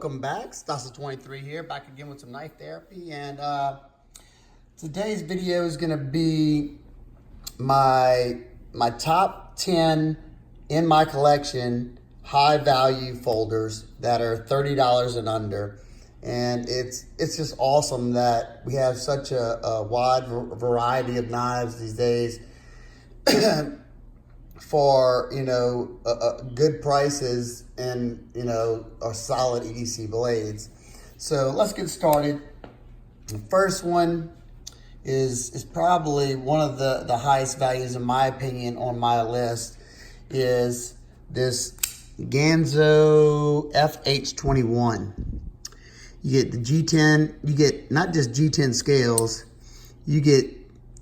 welcome back. Thistle23 here, back again with some knife therapy. And today's video is gonna be my top 10 in my collection high value folders that are $30 and under. And it's just awesome that we have such a wide variety of knives these days for, good prices and, a solid EDC blades. So let's get started. The first one is probably one of the highest values in my opinion on my list is this Gans FH21. You get the G10, you get not just G10 scales, you get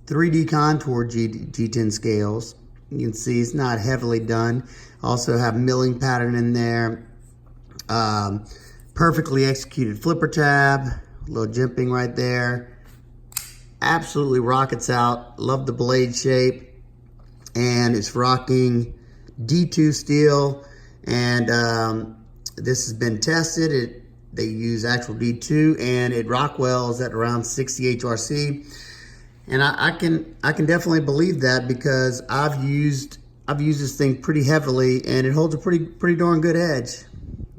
3D contour G10 scales. You can see it's not heavily done. Also have milling pattern in there. Perfectly executed flipper tab, a little jimping right there. Absolutely rockets out. Love the blade shape. And it's rocking D2 steel. And this has been tested. They use actual D2 and it Rockwell's at around 60 HRC. And I can definitely believe that because I've used this thing pretty heavily and it holds a pretty darn good edge.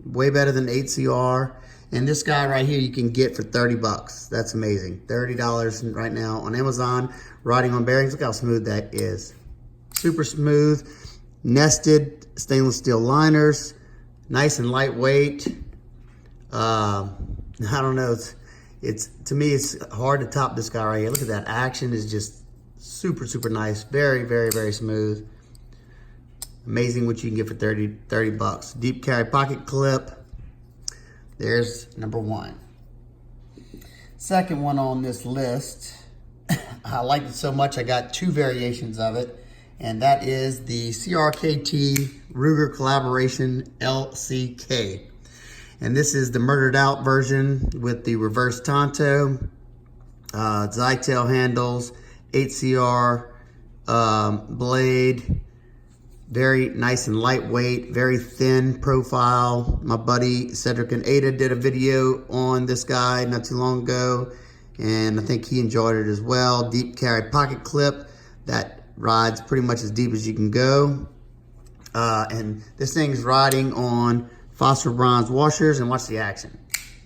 Way better than 8CR. And this guy right here you can get for 30 bucks. That's amazing. $30 right now on Amazon. Riding on bearings. Look how smooth that is. Super smooth. Nested stainless steel liners. Nice and lightweight. I don't know. To me, it's hard to top this guy right here. Look at that. Action is just super nice. Very smooth. Amazing what you can get for 30 bucks. Deep carry pocket clip. There's number one. Second one on this list, I liked it so much I got two variations of it, and that is the CRKT Ruger Collaboration LCK. And this is the murdered out version with the reverse Tonto, Zytail handles, 8CR blade, very nice and lightweight, very thin profile. My buddy Cedric and Ada did a video on this guy not too long ago, and I think he enjoyed it as well. Deep carry pocket clip that rides pretty much as deep as you can go. And this thing's riding on phosphor bronze washers, and watch the action.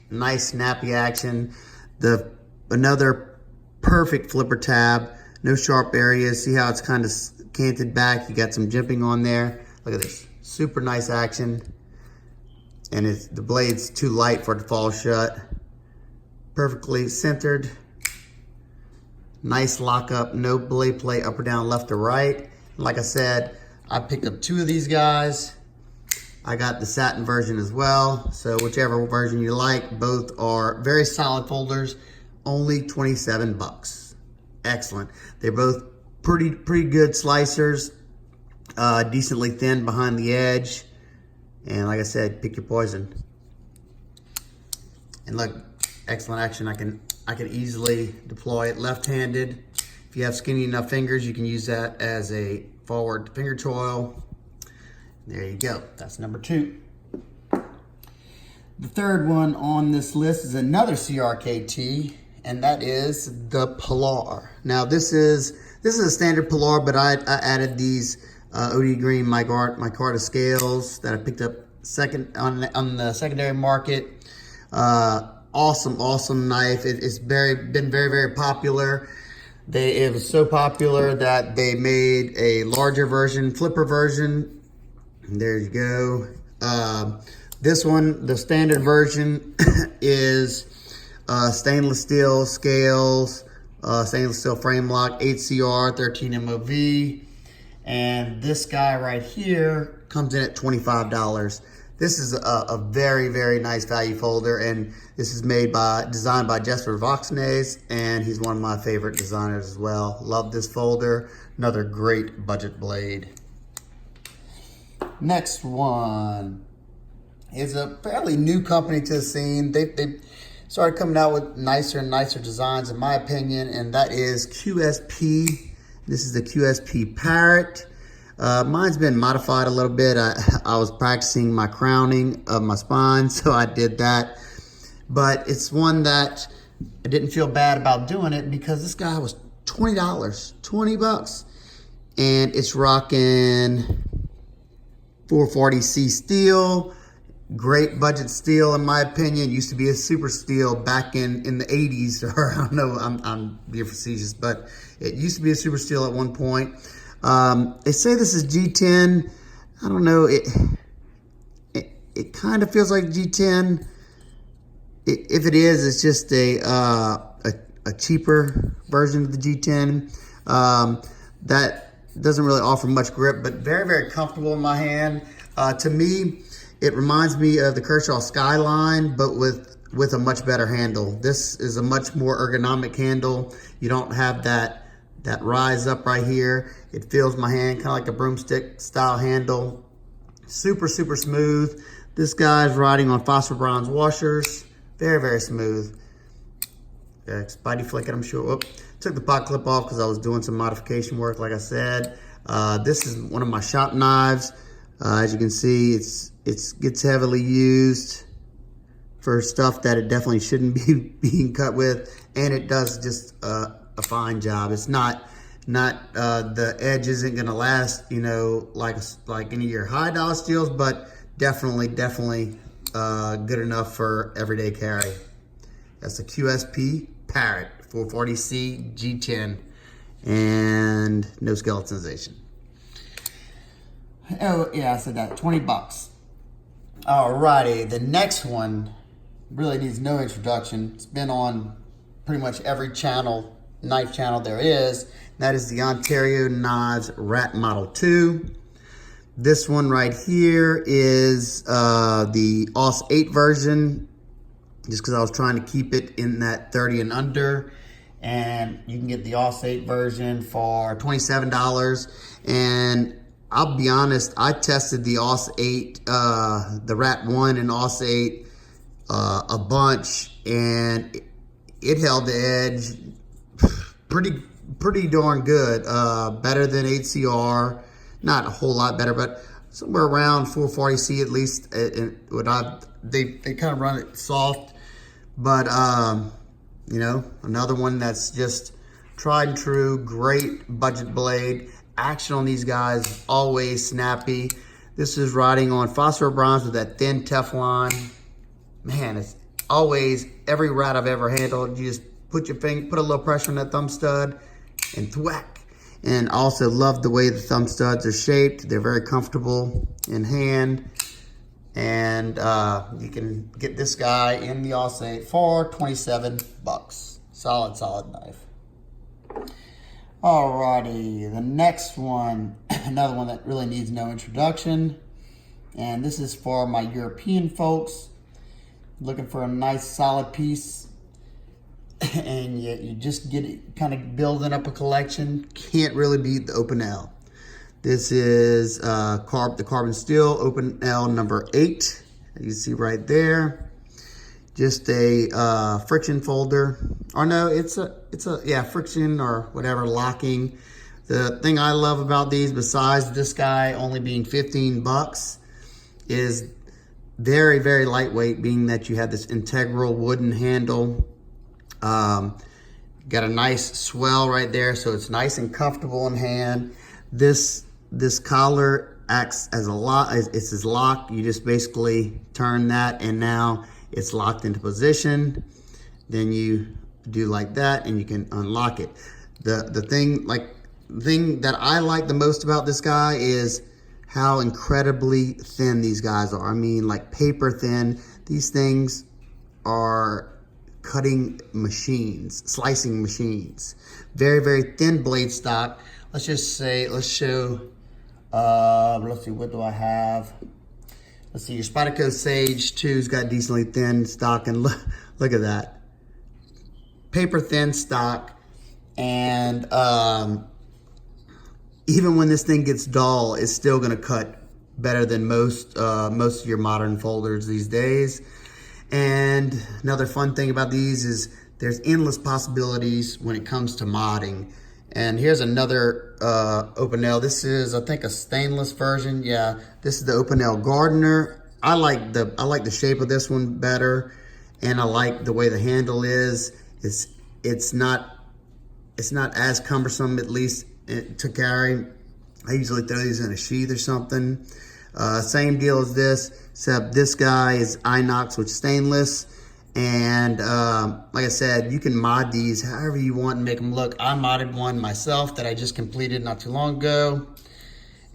Nice snappy action. Another perfect flipper tab. No sharp areas. See how it's kind of canted back. You got some jimping on there. Look at this. Super nice action. And the blade's too light for it to fall shut. Perfectly centered. Nice lockup. No blade play up or down, left or right. Like I said, I picked up two of these guys. I got the satin version as well, so whichever version you like. Both are very solid folders, only 27 bucks. Excellent. They're both pretty good slicers, decently thin behind the edge, and like I said, pick your poison. And look, excellent action. I can easily deploy it left-handed. If you have skinny enough fingers, you can use that as a forward finger choil. There you go. That's number two. The third one on this list is another CRKT, and that is the Pilar. Now this is a standard Pilar, but I added these OD green micarta scales that I picked up on the secondary market. Awesome knife. It's been very popular. It was so popular that they made a larger version, flipper version. There you go. This one, the standard version, is stainless steel scales, stainless steel frame lock, 8CR, 13 MOV. And this guy right here comes in at $25. This is a very nice value folder, and this is designed by Jesper Voxnays, and he's one of my favorite designers as well. Love this folder. Another great budget blade. Next one is a fairly new company to the scene. They started coming out with nicer and nicer designs in my opinion, and that is QSP. This is the QSP Parrot. Mine's been modified a little bit. I was practicing my crowning of my spine, so I did that. But it's one that I didn't feel bad about doing it because this guy was $20, 20 bucks. And it's rocking 440C steel. Great budget steel, in my opinion. Used to be a super steel back in the 80s, or I don't know, I'm being facetious, but it used to be a super steel at one point. They say this is G10. I don't know, it kind of feels like G10. If it is, it's just a cheaper version of the G10. That doesn't really offer much grip, but very, very comfortable in my hand. To me, it reminds me of the Kershaw Skyline, but with a much better handle. This is a much more ergonomic handle. You don't have that rise up right here. It feels my hand kind of like a broomstick style handle. Super, super smooth. This guy's riding on phosphor bronze washers. Very, very smooth. Yeah, Spidey flicking, I'm sure. Whoop. Took the pot clip off because I was doing some modification work, like I said. This is one of my shop knives. As you can see, it gets heavily used for stuff that it definitely shouldn't be being cut with, and it does just a fine job. It's not the edge isn't gonna last, you know, like any of your high dollar steels, but definitely good enough for everyday carry. That's the QSP Parrot 440C G10, and no skeletonization. Oh yeah, I said that, 20 bucks. Alrighty, the next one really needs no introduction. It's been on pretty much every channel, knife channel there is. That is the Ontario Nas Rat Model 2. This one right here is the AUS 8 version, just because I was trying to keep it in that 30 and under. And you can get the AUS 8 version for $27. And I'll be honest, I tested the AUS 8, the Rat 1 and AUS 8 a bunch, and it held the edge pretty darn good. Better than 8CR, not a whole lot better, but somewhere around 440C at least. They kind of run it soft, but you know, another one that's just tried and true, great budget blade. Action on these guys, always snappy. This is riding on phosphor bronze with that thin Teflon. Man, it's always, every rat I've ever handled, you just put your finger, put a little pressure on that thumb stud and thwack. And also love the way the thumb studs are shaped. They're very comfortable in hand. And you can get this guy in the AUS 8 for 27 bucks. Solid knife. Alrighty, the next one, another one that really needs no introduction. And this is for my European folks looking for a nice solid piece. And you just get it kind of building up a collection. Can't really beat the Open L. This is the carbon steel Open L number 8. You can see right there. Just a friction folder, or no, it's a friction or whatever, locking. The thing I love about these, besides this guy only being 15 bucks, is very, very lightweight, being that you have this integral wooden handle. Got a nice swell right there, so it's nice and comfortable in hand. This collar acts as a lock. It's as locked. You just basically turn that, and now it's locked into position. Then you do like that, and you can unlock it. The thing that I like the most about this guy is how incredibly thin these guys are. I mean, like paper thin. These things are cutting machines, slicing machines. Very, very thin blade stock. Let's show, let's see, what do I have? Let's see, your Spyderco Sage 2's got decently thin stock, and look at that. Paper thin stock, and even when this thing gets dull, it's still gonna cut better than most of your modern folders these days. And another fun thing about these is there's endless possibilities when it comes to modding. And here's another open nail. This is, I think, a stainless version. Yeah, this is the open nail gardener. I like the shape of this one better, and I like the way the handle is. It's not as cumbersome, at least to carry. I usually throw these in a sheath or something. Same deal as this, except this guy is inox with stainless. And like I said, you can mod these however you want and make them look. I modded one myself that I just completed not too long ago.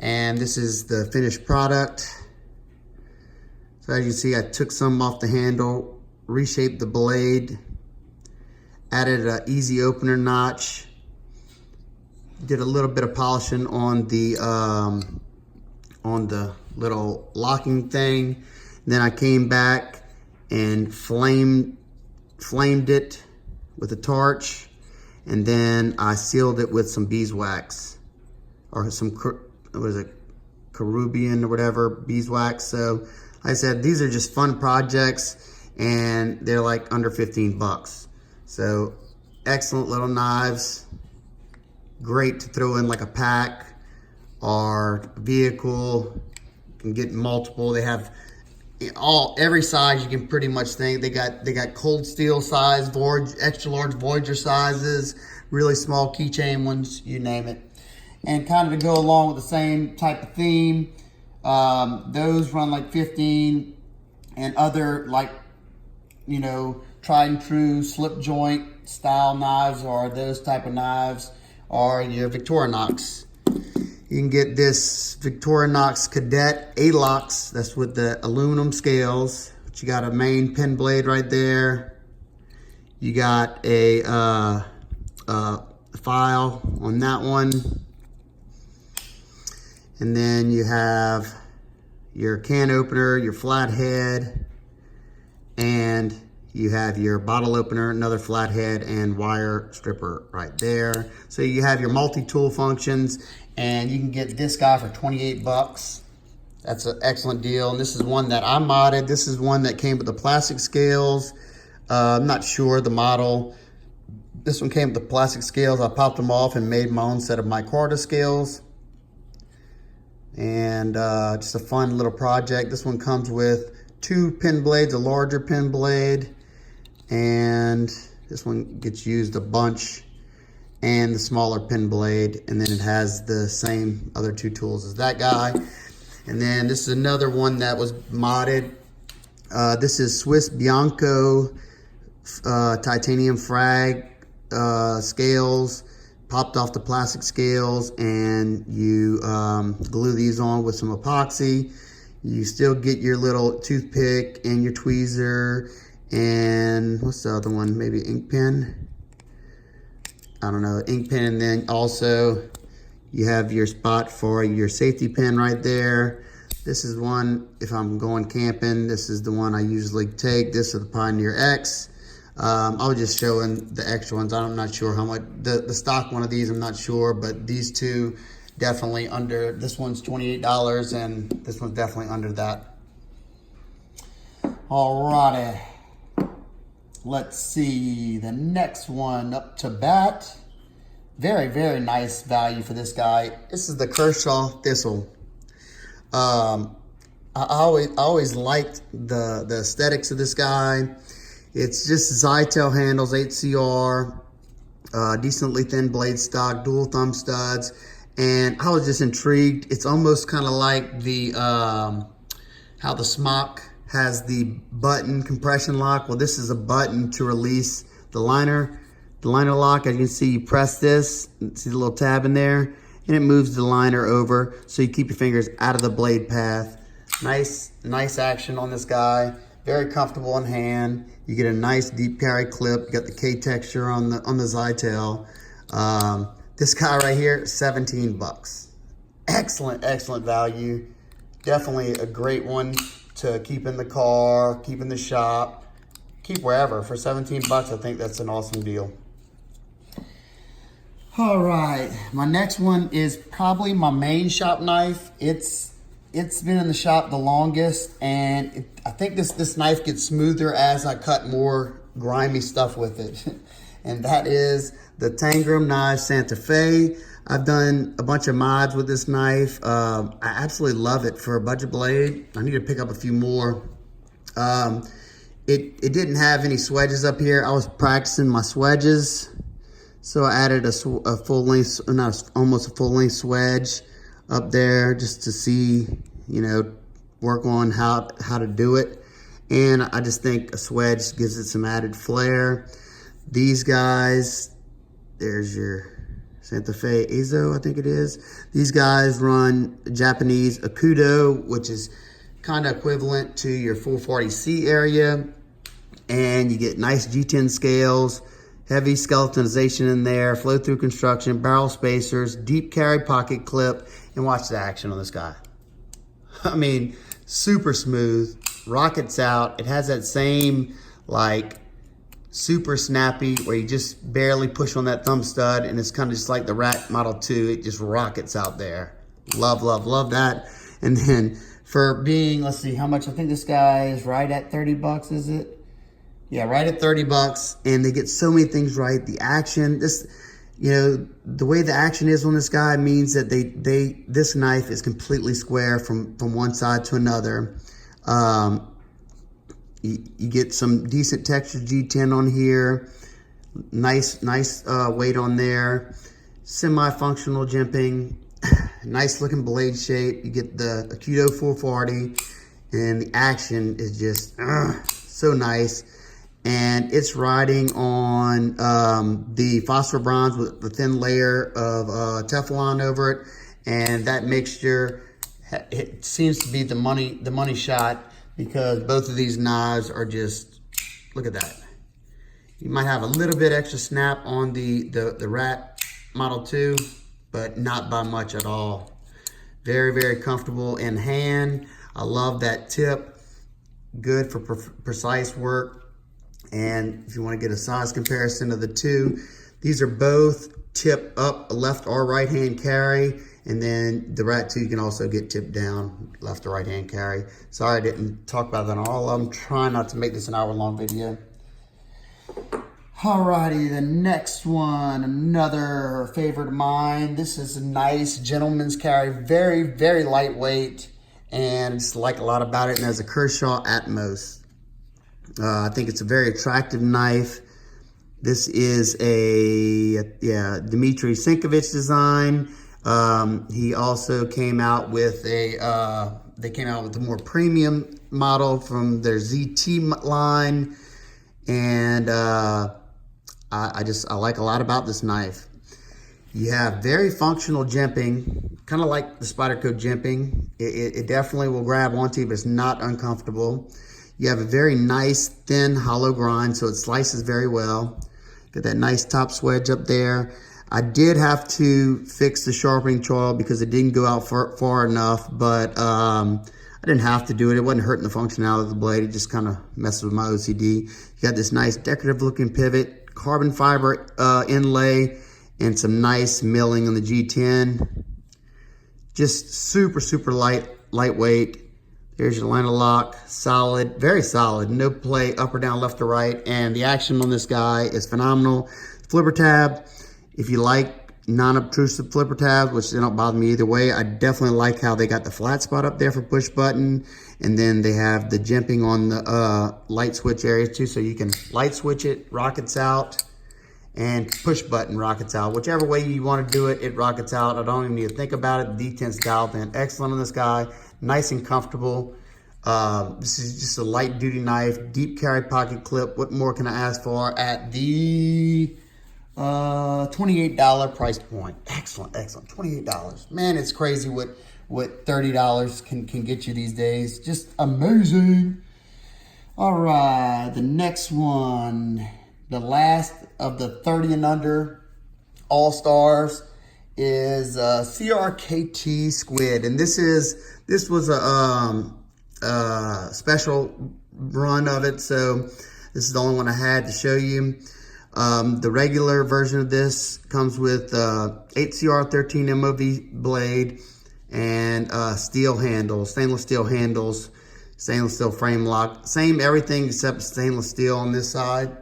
And this is the finished product. So as you can see, I took some off the handle, reshaped the blade, added an easy opener notch, did a little bit of polishing on the little locking thing. Then I came back and flamed it with a torch, and then I sealed it with some beeswax, or some, what is it, Caribbean or whatever, beeswax. So like I said, these are just fun projects, and they're like under 15 bucks. So excellent little knives, great to throw in like a pack or vehicle. You can get multiple. They have every size you can pretty much think. They got cold steel size, extra large Voyager sizes, really small keychain ones, you name it. And kind of to go along with the same type of theme, those run like 15, and other, like, you know, tried and true slip joint style knives, or those type of knives, are your Victorinox. You can get this Victorinox Cadet A-Locks. That's with the aluminum scales. But you got a main pin blade right there. You got a file on that one. And then you have your can opener, your flathead, and you have your bottle opener, another flathead, and wire stripper right there. So you have your multi-tool functions, and you can get this guy for 28 bucks. That's an excellent deal. And this is one that I modded. This is one that came with the plastic scales. I'm not sure the model. This one came with the plastic scales. I popped them off and made my own set of micarta scales. And just a fun little project. This one comes with 2 pin blades, a larger pin blade, and this one gets used a bunch, and the smaller pin blade, and then it has the same other 2 tools as that guy. And then this is another one that was modded. This is Swiss Bianco titanium frag scales. Popped off the plastic scales, and you glue these on with some epoxy. You still get your little toothpick and your tweezer, and what's the other one? Maybe ink pen? I don't know, ink pen. And then also you have your spot for your safety pin right there. This is one, if I'm going camping, this is the one I usually take. This is the Pioneer X. I was just showing the extra ones. I'm not sure how much, the stock one of these, I'm not sure, but these two definitely under, this one's $28 and this one's definitely under that. Alrighty, let's see, the next one up to bat. Very, very nice value for this guy. This is the Kershaw Thistle. I always liked the aesthetics of this guy. It's just Zytel handles, 8CR, decently thin blade stock, dual thumb studs, and I was just intrigued. It's almost kind of like the how the Smock has the button compression lock. Well, this is a button to release the liner lock. As you can see, you press this, see the little tab in there, and it moves the liner over, so you keep your fingers out of the blade path. Nice action on this guy. Very comfortable in hand. You get a nice deep carry clip. You got the K texture on the Zytel. This guy right here, 17 bucks. Excellent, excellent value. Definitely a great one to keep in the car, keep in the shop, keep wherever. For 17 bucks, I think that's an awesome deal. All right, my next one is probably my main shop knife. It's been in the shop the longest, and I think this knife gets smoother as I cut more grimy stuff with it. and that is the Tangram Nage Santa Fe. I've done a bunch of mods with this knife. I absolutely love it for a budget blade. I need to pick up a few more. It didn't have any swedges up here. I was practicing my swedges, so I added a full length, almost a full length swedge up there just to see, you know, work on how to do it. And I just think a swedge gives it some added flair. These guys, there's your Santa Fe Azo, I think it is. These guys run Japanese Akudo, which is kind of equivalent to your 440C area. And you get nice G10 scales, heavy skeletonization in there, flow through construction, barrel spacers, deep carry pocket clip, and watch the action on this guy. I mean, super smooth, rockets out. It has that same like super snappy where you just barely push on that thumb stud, and it's kind of just like the Rat Model 2. It just rockets out there. Love, love, love that. And then for being, let's see how much, I think this guy is right at 30 bucks, is it? Yeah, right at 30 bucks. And they get so many things right. The action, this, you know, the way the action is on this guy means that this knife is completely square from one side to another. You get some decent texture G10 on here. Nice weight on there. Semi-functional jimping. Nice looking blade shape. You get the Akudo 440, and the action is just so nice. And it's riding on the phosphor bronze with a thin layer of Teflon over it, and that mixture, it seems to be the money shot, because both of these knives are just, look at that. You might have a little bit extra snap on the Rat Model 2, but not by much at all. Very, very comfortable in hand. I love that tip. Good for precise work. And if you want to get a size comparison of the two, these are both tip up, left or right hand carry. And then the Rat 2 you can also get tipped down, left or right hand carry. Sorry I didn't talk about that on all of them. Trying not to make this an hour-long video. Alrighty, the next one, another favorite of mine. This is a nice gentleman's carry, very, very lightweight, and just like a lot about it. And there's a Kershaw Atmos. I think it's a very attractive knife. This is a Dmitry Sinkovich design. He also came out with they came out with a more premium model from their ZT line, and I like a lot about this knife. You have very functional jimping, kind of like the Spyderco jimping. It definitely will grab onto you, but it's not uncomfortable. You have a very nice thin hollow grind, so it slices very well. Got that nice top swedge up there. I did have to fix the sharpening choil because it didn't go out far enough, but I didn't have to do it. It wasn't hurting the functionality of the blade. It just kind of messes with my OCD. You got this nice decorative looking pivot, carbon fiber inlay, and some nice milling on the G10. Just super, super lightweight. There's your line of lock, solid, very solid. No play up or down, left or right. And the action on this guy is phenomenal. Flipper tab, if you like non-obtrusive flipper tabs, which they don't bother me either way, I definitely like how they got the flat spot up there for push button. And then they have the jimping on the light switch areas too. So you can light switch it, rockets out, and push button rockets out. Whichever way you want to do it, it rockets out. I don't even need to think about it. The D10's dialed in excellent on this guy. Nice and comfortable. This is just a light duty knife, deep carry pocket clip. What more can I ask for at the $28 price point? Excellent, excellent. $28. Man, it's crazy what $30 can get you these days. Just amazing. All right, the next one, the last of the 30 and under all-stars is CRKT Squid, and this was a special run of it, so this is the only one I had to show you. The regular version of this comes with 8CR13 MOV blade and steel handles, stainless steel handles, stainless steel frame lock, same everything except stainless steel on this side.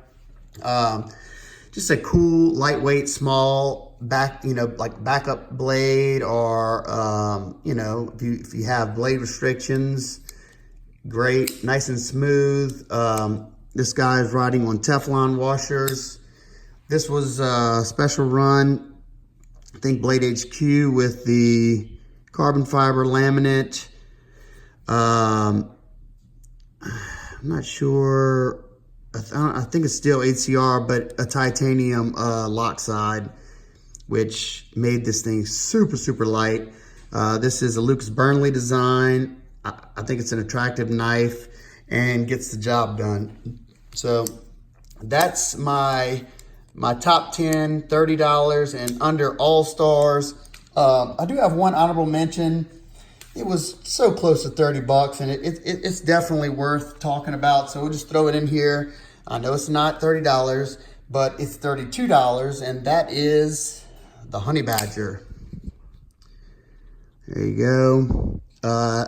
just a cool, lightweight, small back, like backup blade, or if you have blade restrictions, great, nice and smooth. This guy is riding on Teflon washers. This was a special run, I think Blade HQ with the carbon fiber laminate. I'm not sure. I think it's still HCR, but a titanium lock side, which made this thing super, super light. This is a Lucas Burnley design. I think it's an attractive knife and gets the job done. So that's my top 10 $30 and under all stars. I do have one honorable mention. It was so close to 30 bucks, and it's definitely worth talking about. So we'll just throw it in here. I know it's not $30, but it's $32, and that is the Honey Badger. There you go.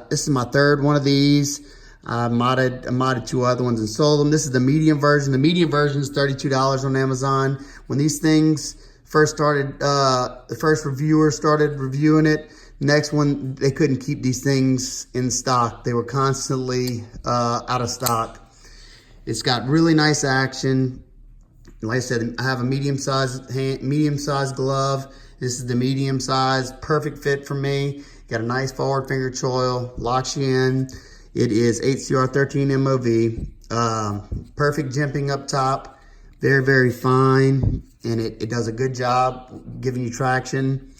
This is my third one of these. I modded two other ones and sold them. This is the medium version. The medium version is $32 on Amazon. When these things first started, the first reviewer started reviewing it. Next one, they couldn't keep these things in stock. They were constantly out of stock. It's got really nice action. Like I said, I have a medium-sized glove. This is the medium size, perfect fit for me. Got a nice forward finger choil, locks you in. It is HCR 13 MOV. Perfect jimping up top. Very, very fine, and it does a good job giving you traction.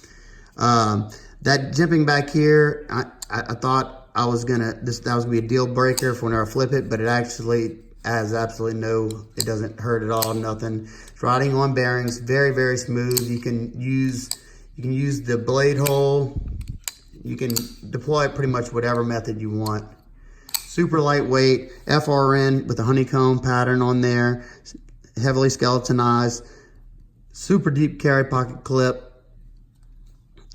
That jimping back here, I thought that was gonna be a deal breaker for when I flip it, but it actually has absolutely it doesn't hurt at all, nothing. It's riding on bearings, very, very smooth. You can use the blade hole. You can deploy it pretty much whatever method you want. Super lightweight, FRN with a honeycomb pattern on there, heavily skeletonized, super deep carry pocket clip.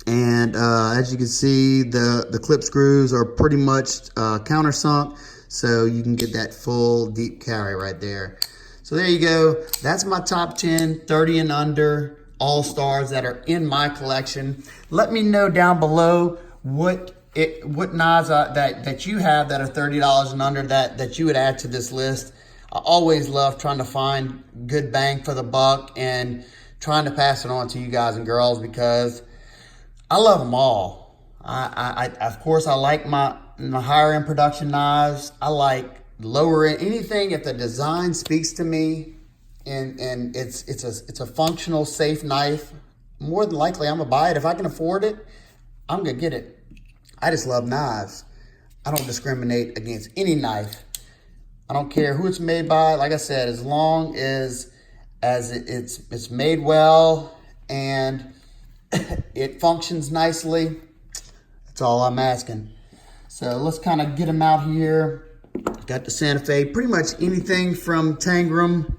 And as you can see, the clip screws are pretty much countersunk, so you can get that full deep carry right there. So there you go. That's my top 10, 30 and under all-stars that are in my collection. Let me know down below what knives that you have that are $30 and under that you would add to this list. I always love trying to find good bang for the buck and trying to pass it on to you guys and girls, because I love them all. Of course, I like my higher end production knives. I like lower end anything if the design speaks to me and it's a functional, safe knife. More than likely, I'm gonna buy it. If I can afford it, I'm gonna get it. I just love knives. I don't discriminate against any knife. I don't care who it's made by. Like I said, as long as it's made well and it functions nicely, that's all I'm asking. So let's kind of get them out here. Got the Santa Fe. Pretty much anything from Tangram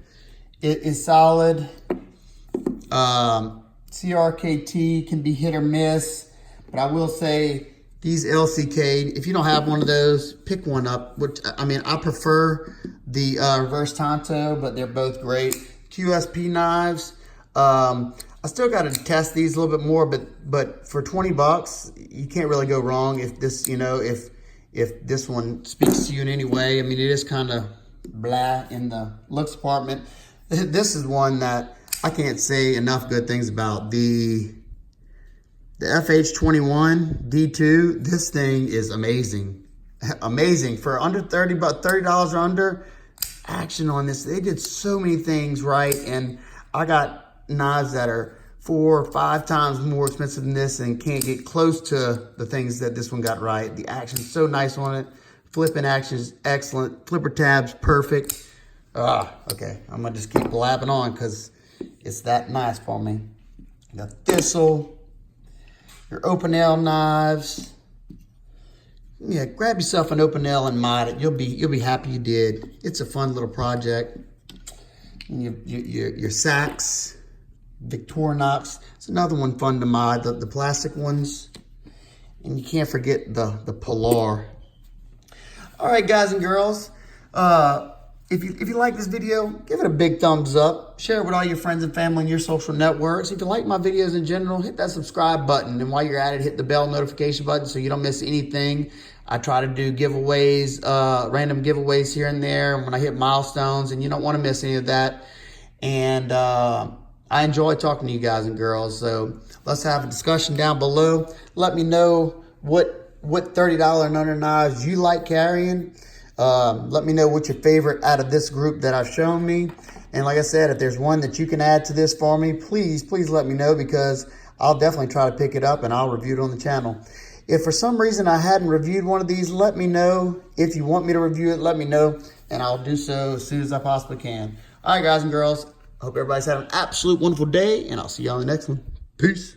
is solid. CRKT can be hit or miss, but I will say these LCK, if you don't have one of those, pick one up. I prefer the reverse Tonto, but they're both great. QSP knives. I still got to test these a little bit more, but for 20 bucks, you can't really go wrong if this, if this one speaks to you in any way. I mean, it is kind of blah in the looks department. This is one that I can't say enough good things about. The FH21 D2, this thing is amazing. Amazing. For under $30 or under, action on this. They did so many things right, and I got knives that are 4 or 5 times more expensive than this and can't get close to the things that this one got right. The action's so nice on it. Flipping action is excellent. Flipper tabs, perfect. Okay, I'm gonna just keep blabbing on because it's that nice for me. The Thistle, your open L knives. Yeah, grab yourself an open L and mod it. You'll be happy you did. It's a fun little project. Your sacks, Victorinox. It's another one fun to mod. The plastic ones, and you can't forget the Pilar. All right, guys and girls. If you like this video, give it a big thumbs up. Share it with all your friends and family and your social networks. If you like my videos in general, hit that subscribe button. And while you're at it, hit the bell notification button so you don't miss anything. I try to do giveaways, random giveaways here and there when I hit milestones, and you don't want to miss any of that. And I enjoy talking to you guys and girls. So let's have a discussion down below. Let me know what $30 and under knives you like carrying. Let me know what's your favorite out of this group that I've shown me. And like I said, if there's one that you can add to this for me, please let me know, because I'll definitely try to pick it up and I'll review it on the channel. If for some reason I hadn't reviewed one of these, let me know. If you want me to review it, let me know, and I'll do so as soon as I possibly can. All right, guys and girls, hope everybody's having an absolute wonderful day, and I'll see you on the next one. Peace.